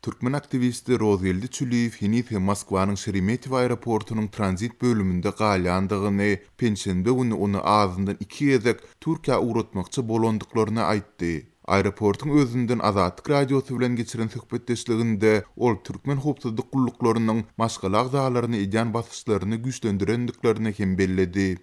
Türkmen aktivisti Rozgeldi Çüliyev Henithe Moskvanyň Şeremetyew aeroportunyň transit bölüminde galyandygyny, penşenbe günü onu ağzyndan 2 gezek Türkiýe uğratmakçy bolandyklaryny aýtdy. Aeroportun özünden Azatlyk radiosu bilen geçiren söhbetdeşliginde ol türkmen howpsuzlyk gulluklarının maşgala agzalaryny edýän basyşlaryny güýçlendirendiklerini hem belledi.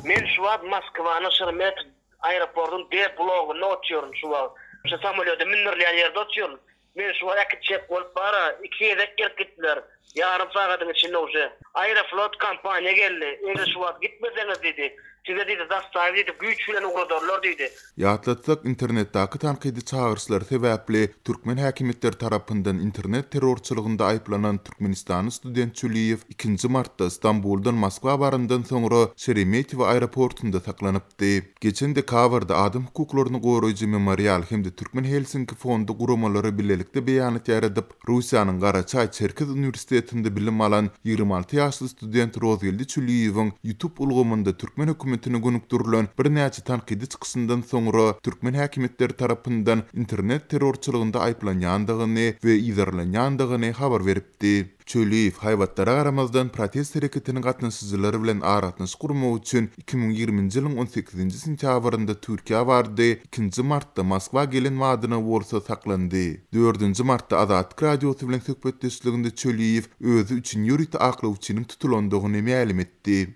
Men şu an Moskvanyň Şeremetyew aeroportunyň D blogyna oturýarym şu an. Şu samolyotda minirlen ýerde oturýarym. Men şu an akçep bolup bara 2 gezek gelip gitdiler. Yarım sagatyň içinde uje. Aeroflot kompaniýa geldi. Eger şu an gitmeseňiz dedi. Size dedi zastavy dedi güýç bilen uğradarlar dedi. Ýatlatsak internetdäki tanqidi çağırışlar sebäpli türkmen häkimetleri tarapyndan internet terrorçylygynda aýplanan Türkmenistanyň student Çüliyew 2 martda Istanbuldan Moskwa baryndan soňra Şeremetyew aeroportunda saklanypdy. Geçen dekabrda adam hukuklaryny goraýjy memorial hem de Türkmen Helsinki fondu guramalary bilelikde beýanat ýaradyp Russiýanyň Garaçay Çerkez Uniwersitetinde bilim alan 26 ýaşly student Rozgeldi Çüliyewiň YouTube ulgamynda Türkmen hökümetine gönükdirilen bir näçe tanqidi çykysyndan soňra Türkmen häkimetleri tarapyndan internet terrorçylygynda aýplanýandygyny we izarlanýandygyny habar beripdi. Çüliyew haýwatlara garamazdan protest hereketiniň gatnaşyjylary bilen aratnaş gurmak üçin 2020-nji ýylyň 18-nji sentýabrynda Türkiýe bardy. 2 martda Moskwa gelen wadyna bolsa saklandy. 4-nji martda Azatlyk radiosu bilen söhbetdeşliginde Çüliyew özü üçin ýürüýte aklawyçynyň tutulandygyny ma'lum etdi.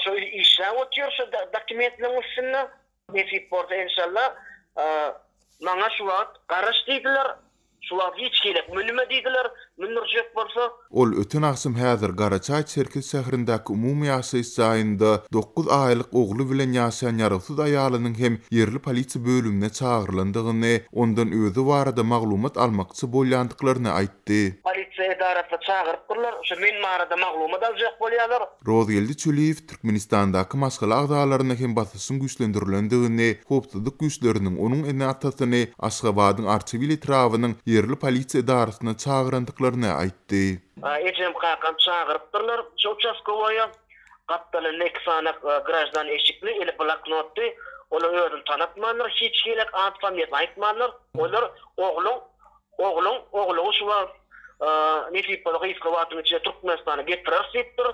Şu işe oturuyor şu dokumentlerin üstüne. Nefip orada inşallah. Bana şu an karış deydiler. Şu an hiç gerek münüme deydiler. Münürcek bolsa. Ol ötün aksym häzir Garaçay Çerkez şäherindäki umumy ýaşaýyş jaýynda 9 aýlyk ogly bilen ýaşaýan ýarasyz aýalynyň hem ýerli polisiýa bölümine çağırlandygyny, ondan özü barada maglumat almakçy bolýandyklaryny aýtdy. Polisiýa edarasyna çağırypdylar. Şu men barada maglumat aljak bolýarlar. Rozgeldi Çüliyew Türkmenistandaky maşgala agzalaryny hem basyşyň güýçlendirilendигini, howpsuzlyk güýçleriniň onuň enatasyny Aşgabatyň Arçybil etrawynyň ýerli polisiýa edarasyna çağırandyklaryny aýtdy. Ejem kakan çağırypdyrlar. Şu участковая gapdaly neksanak grajdan eşikli ele bloknotdy. Olar özüni tanıtmanlar, hiç gerek ad familiýa aýtmanlar. Olar oğlum şu an nefip bolýan içinde Türkmenistana getirir diýipdir.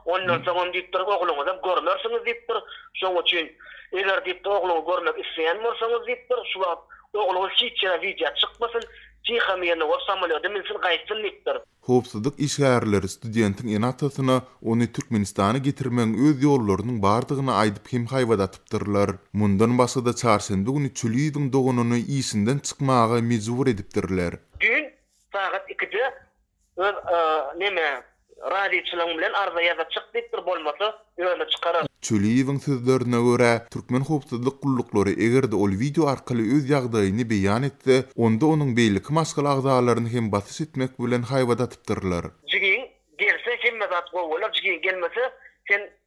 Ondan soň diýipdir oğluňyzy görmersiniz diýipdir. Şoň üçin eger diýipdir oğluňy görmek isleýän bolsaňyz diýipdir. Şu an oğluňyz hiç video çykmasyn. Tihamiýany o samolyotda minsin gaýtsyn diýipdir. Howpsuzlyk işgärleri studentin enatasyna ony Türkmenistana getirmeň öz ýollarynyň bardygyny aýdyp hem haýwadatypdyrlar. Mundan başga çarşembe güni Çüliyewiň dogunyny ýysynden çykmaga mejbur edipdirler. Dün saat 2-de radioçylaryň bilen arza ýaza çyk diýipdir, bolmasa ýöne çykarar. Çüliyewiň sözlerine görä, türkmen howpsuzlyk gullukları egerde ol video arkaly öz ýagdaýyny beýan etse, onda onuň beýleki maşgala agzalaryny hem basyş etmek bilen haýwadatypdyrlar. Jigin gelse hemme zat goýlar, jigin gelmese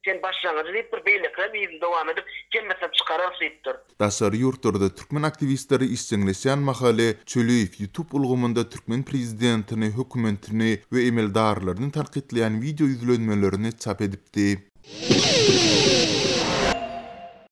sen başlangyjy diýipdir, beýleki bizi dowam edip gelmese çykarar diýipdir. Daşary ýurtlarda türkmen aktivistleri işçiňleşýän mahaly Çüliyew YouTube ulgamynda türkmen prezidentini, hökümetini we emeldarlaryny tanqidleýän video ýüzlenmelerini çap edipdi.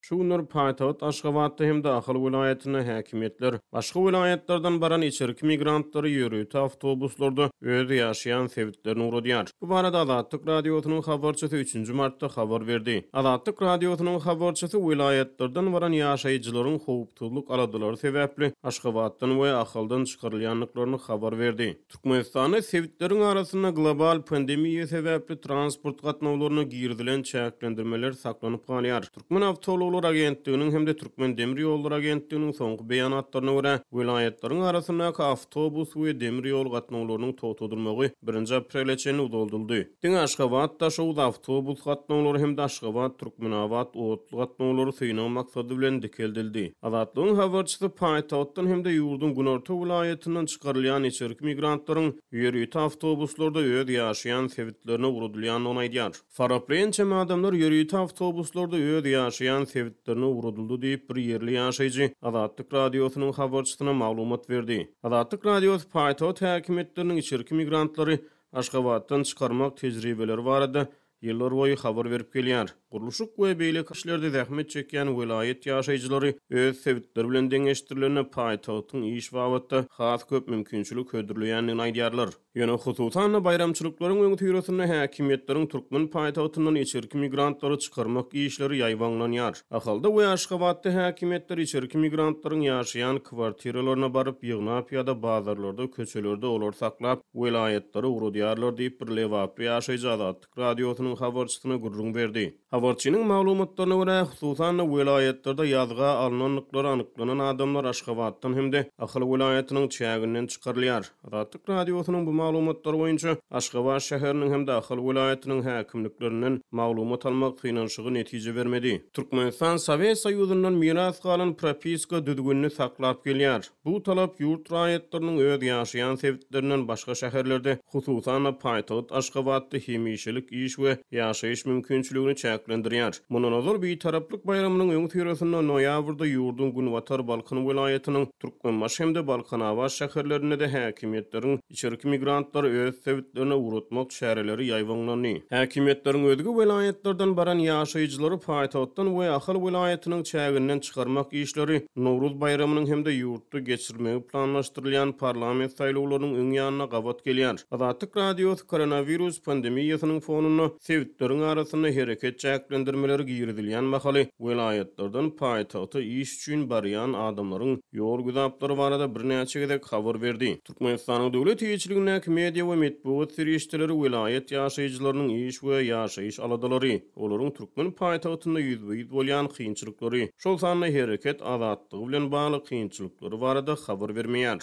Şu günler paýtagat Aşgabatda hem daxil vilayatyna häkimetler başga vilayatlardan baran içerik migrantlary ýörüýte awtobuslarda öz ýaşaýan sebitlerini uradýar. Bu barada Azatlyk radiosynyň habarçysy 3 martda habar berdi. Azatlyk radiosynyň habarçysy vilayatlardan baran ýaşaýjylaryň howpsuzlyk aladylary sebäpli Aşgabatdan we ahyldan çykarylýanlyklaryny habar berdi. Türkmenistanyň sebitleriň arasynda global pandemiýa sebäpli transport gatnawlaryna girdilen çäklendirmeler saklanyp galýar. Türkmen Awtologlar Agentliginiň hem de Türkmen Demir ýolları Agentliginiň soňky beýanatlaryna görä, vilayatlaryň arasyndaky awtobus we demir ýol gatnawlarynyň totudylmagy 1 aprele çen udulduldy. Diň Aşgabatda şu awtobus gatnawlary hem de Aşgabat Türkmenawat otly gatnawlary synaw maksady bilen dikeldildi. Azatlygyň habarçysy paýtagatdan hem de ýurdun günorta vilayatyndan çykarylýan içerik migrantlaryň ýörüýte awtobuslarda öz ýaşaýan sebitlerini urudylýanyny aýdýar. Farapleýençe adamlar ýörüýte awtobuslarda öz ýaşaýan sebitlerini uruduldy diýip bir ýerli ýaşaýjy Azatlyk radiosynyň habarçysyna maglumat berdi. Azatlyk radiosy paýtagat häkimetleriniň içerik migrantlary Aşgabatdan çykarmak tejribeleri barada ýyllar boýy habar berip gelýär. Guruluşyk we beýle kişilerde zähmet çekýän vilayet ýaşaýjylary öz sebitleri bilen deňeşdirilen paýtagtyň iş wagtynda has köp mümkinçilik hödürleýändigini aýdýarlar. Ýöne hususan bayramçylyklaryň öňe türesinde häkimetleriň türkmen paýtagtyndan içerki migrantlary çykarmak işleri ýaýwanlanýar. Ahylda we Aşgabatda häkimetler içerki migrantlaryň ýaşaýan kwartiralaryna baryp ýygnap ýa-da bazarlarda, köçelerde olar saklap, vilayetlere urudyarlar diýip bir lewap ýaşaýjy Azatlyk radiosynyň habarçysyna gurrun berdi. Habarçynyň maglumatlaryna görä, hususan vilayetlarda ýazga alnanlyklary anyklanan adamlar Aşgabatdan hemde Ahyl vilayetynyň çäginden çykarylýar. Azatlyk radiosynyň bu maglumatlary boýunça Aşgabat şäheriniň hemde Ahyl vilayetynyň häkimliklerinden maglumat almak kynanşygy netije bermedi. Türkmenistan Sowet Soýuzundan miras galan propiska düzgünni saklap gelýär. Bu talap ýurt raýatlarynyň öz ýaşaýan sebitleriniň başga şäherlerde, hususan paýtagat Aşgabatda hemişelik iş we ýaşaýyş mümkinçiligini çäklendirýär. Mundan ozal bir taraplyk bayramynyň öňe türesinde noýabrda ýurdun Günwatar Balkan vilayetynyň Türkmenbaş hemde Balkanabad şäherlerinde de häkimetleriň içerki migrantlar öz sebitlerine urutmak şäherleri ýaýwanlandy. Häkimetleriň özgi vilayetlerden baran ýaşaýjylary paýtagatdan we Ahyl vilayetynyň çäginden çykarmak işleri Nowruz bayramynyň hemde ýurtda geçirmegi planlaşdyrylýan parlament saýlawlarynyň öň ýanyna gabat gelýär. Azatlyk radiosy koronavirus pandemiýasynyň fonuna sebitleriň arasynda hereket çäklendirmeleri girdilýän mahaly vilayetlerden paýtagta iş üçin barýan adamlaryň ýol güzapdary barada bir näçe gezek habar berdi. Türkmenistanyň döwlet ýetirligine media we medeniýet serýeşdeleri vilayet ýaşaýjylarynyň iş we ýaşaýyş aladalary, olaryň türkmen paýtagtynda ýüzbeýiz bolýan kynçylyklary, şol sany hereket azatlygy bilen bagly kynçylyklary barada habar bermeýär.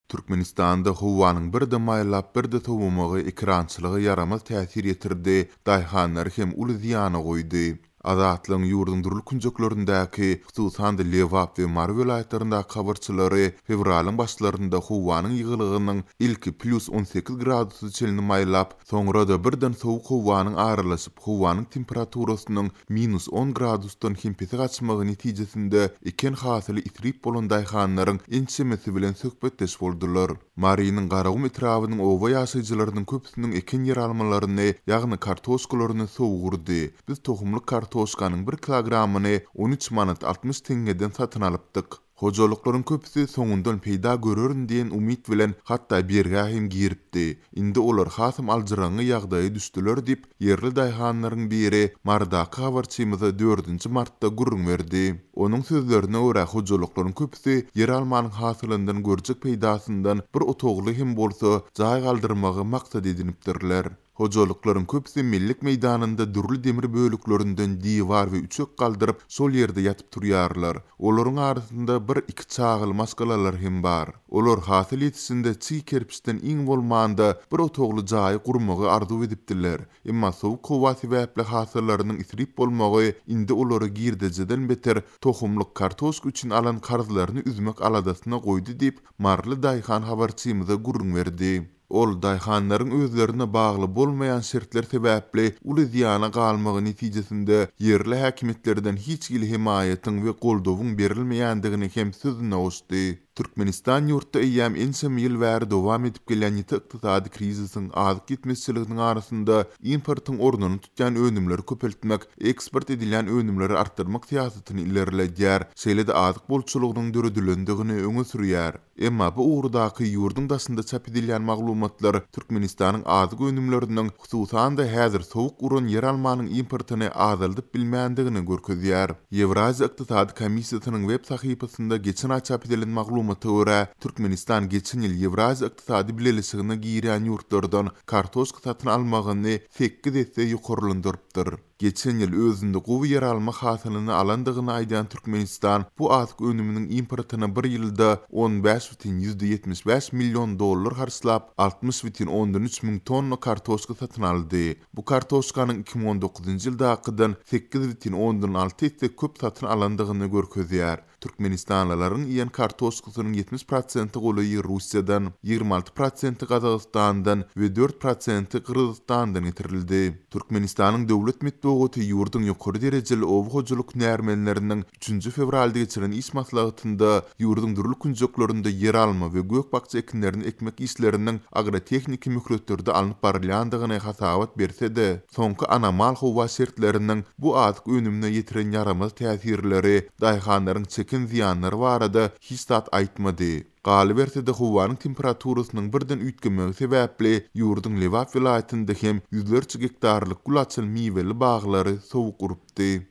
Türkmenistanda howanyň birde maýlap birde towumagy ekrançylygy yaramaz täsir ýetirdi, daýhanlar hem uly ziýana goýdy. Azatlyň ýurdun durul künjeklerindäki, hususan Lewap we Mar vilayetlerinde habarçylary fevralyň başlarında howanyň ýygylygynyň ilki +18 gradusy çelini maýlap, soňra da birden sowuk howanyň aralaşyp howanyň temperaturasynyň -10 gradusdan hempesi gaçmagy netijesinde eken hasyly itrip bolan daýhanlaryň ençemesi bilen söhbetdeş boldular. Marynyň garagum etrawynyň owa ýaşaýjylarynyň köpüsiniň eken yer almalaryny, ýagny kartoşkalaryny sowgurdy. Biz tohumly kartoşkanyň 1 kilogramyny 13 manat 60 tengeden satyn alypdyk. Hojalyklaryň köpüsi soňundan peýda görerin diýen umyt bilen hatda berge hem giripdi. Indi olar hasym aljyraňy ýagdaýy düşdiler diýip yerli daýhanlaryň biri mardaky habarçymyza 4-nji martda gurrun berdi. Onuň sözlerine görä hojalyklaryň köpüsi yer almanyň hasylyndan görjek peýdasyndan bir otogly hem bolsa jaý galdyrmagy maksat edinipdirler. Hojalyklaryň köpüsi millik meýdanynda durly demir bölüklerinden diýwar we üçek galdyryp sol ýerde ýatyp turýarlar. Olaryň arasynda bir-iki çagyl maskalalar hem bar. Olar hasyl ýetisinde çy kerpiçden iň bolmanda bir otogly jaý gurmagy arzu edipdiler. Emma sowuk howa sebäpli hasyllarynyň isrip bolmagy indi olary girdejeden beter tohumlyk kartoşk üçin alan karzlaryny üzmek aladasyna goýdy diýip Marly daýhan habarçymyza gurrun berdi. Ol daýhanlaryň özlerine bagly bolmaýan şertler sebäpli uly ziýana galmagy netijesinde yerli häkimetlerden hiç gili himayetin we goldowyň berilmeýändigini hem sözüne oşdy. Türkmenistan ýurtda eýäm ençem ýyl bäri dowam edip gelýän ýetdi krizisiň azyk gitmezçiliginiň arasynda importyň ornuny tutýan önümleri köpeltmek, eksport edilen önümleri artdyrmak siýasatyny ilerledýär, şeýle-de azyk bolçulugynyň döredülendigini öňe sürýär. Emma bu ugrdaky ýurdun daşynda çap edilýän maglumatlar Türkmenistanyň azyk önümleriniň, hususan da häzir sowuk uran yer almanyň importyny azaldyp bilmeýändigini görkezýär. Ewraziýa Ykdysady Komissiýasynyň web sahypasynda geçen ay çap edilen maglumata görä, Türkmenistan geçen ýyl Ewraziýa Ykdysady bilelisligine girýän ýurtlardan kartoşka satyn almagyny 8 esse ýokarlandyrypdyr. Geçen ýyl özünde gowy yer alma hasylyny alandygyny aýdan Türkmenistan bu azyk önüminiň importyna bir ýylda 15,75 milyon dollar harçlap 60,13 min tonna kartoşka satyn aldy. Bu kartoşkanyň 2019-njy ýyldakydan 8,6 esse köp satyn alandygyny görkezýär. Türkmenistanlıların iýen kartoşkasynyň 70% goly Russiýadan, 26% Gazagstandan we 4% Kyrgyzstandan getirildi. Türkmenistanyň döwlet medeniýeti ýurdun ýokary derejeli owgujuluk närmenleriniň 3 fevralda geçiren iş maslahatynda ýurdun durul künjeklerinde yer alma we gökbakça ekinleriniň ekmek işleriniň agrotehnik mükretleri alınıp barylýandygyny hasabat berse-de, soňky anamal howa şertleriniň bu adyk önümine ýetiren yaramaz täsirleri, daýhanlaryň çekin ziýanlary barada hiç zat aýtmady. Galybertede howanyň temperaturasynyň birden üýtgemegi sebäpli ýurdun Lewap vilayatynda hem 100 hektarlyk gulaçyl miweli baglary sowuk urupdy.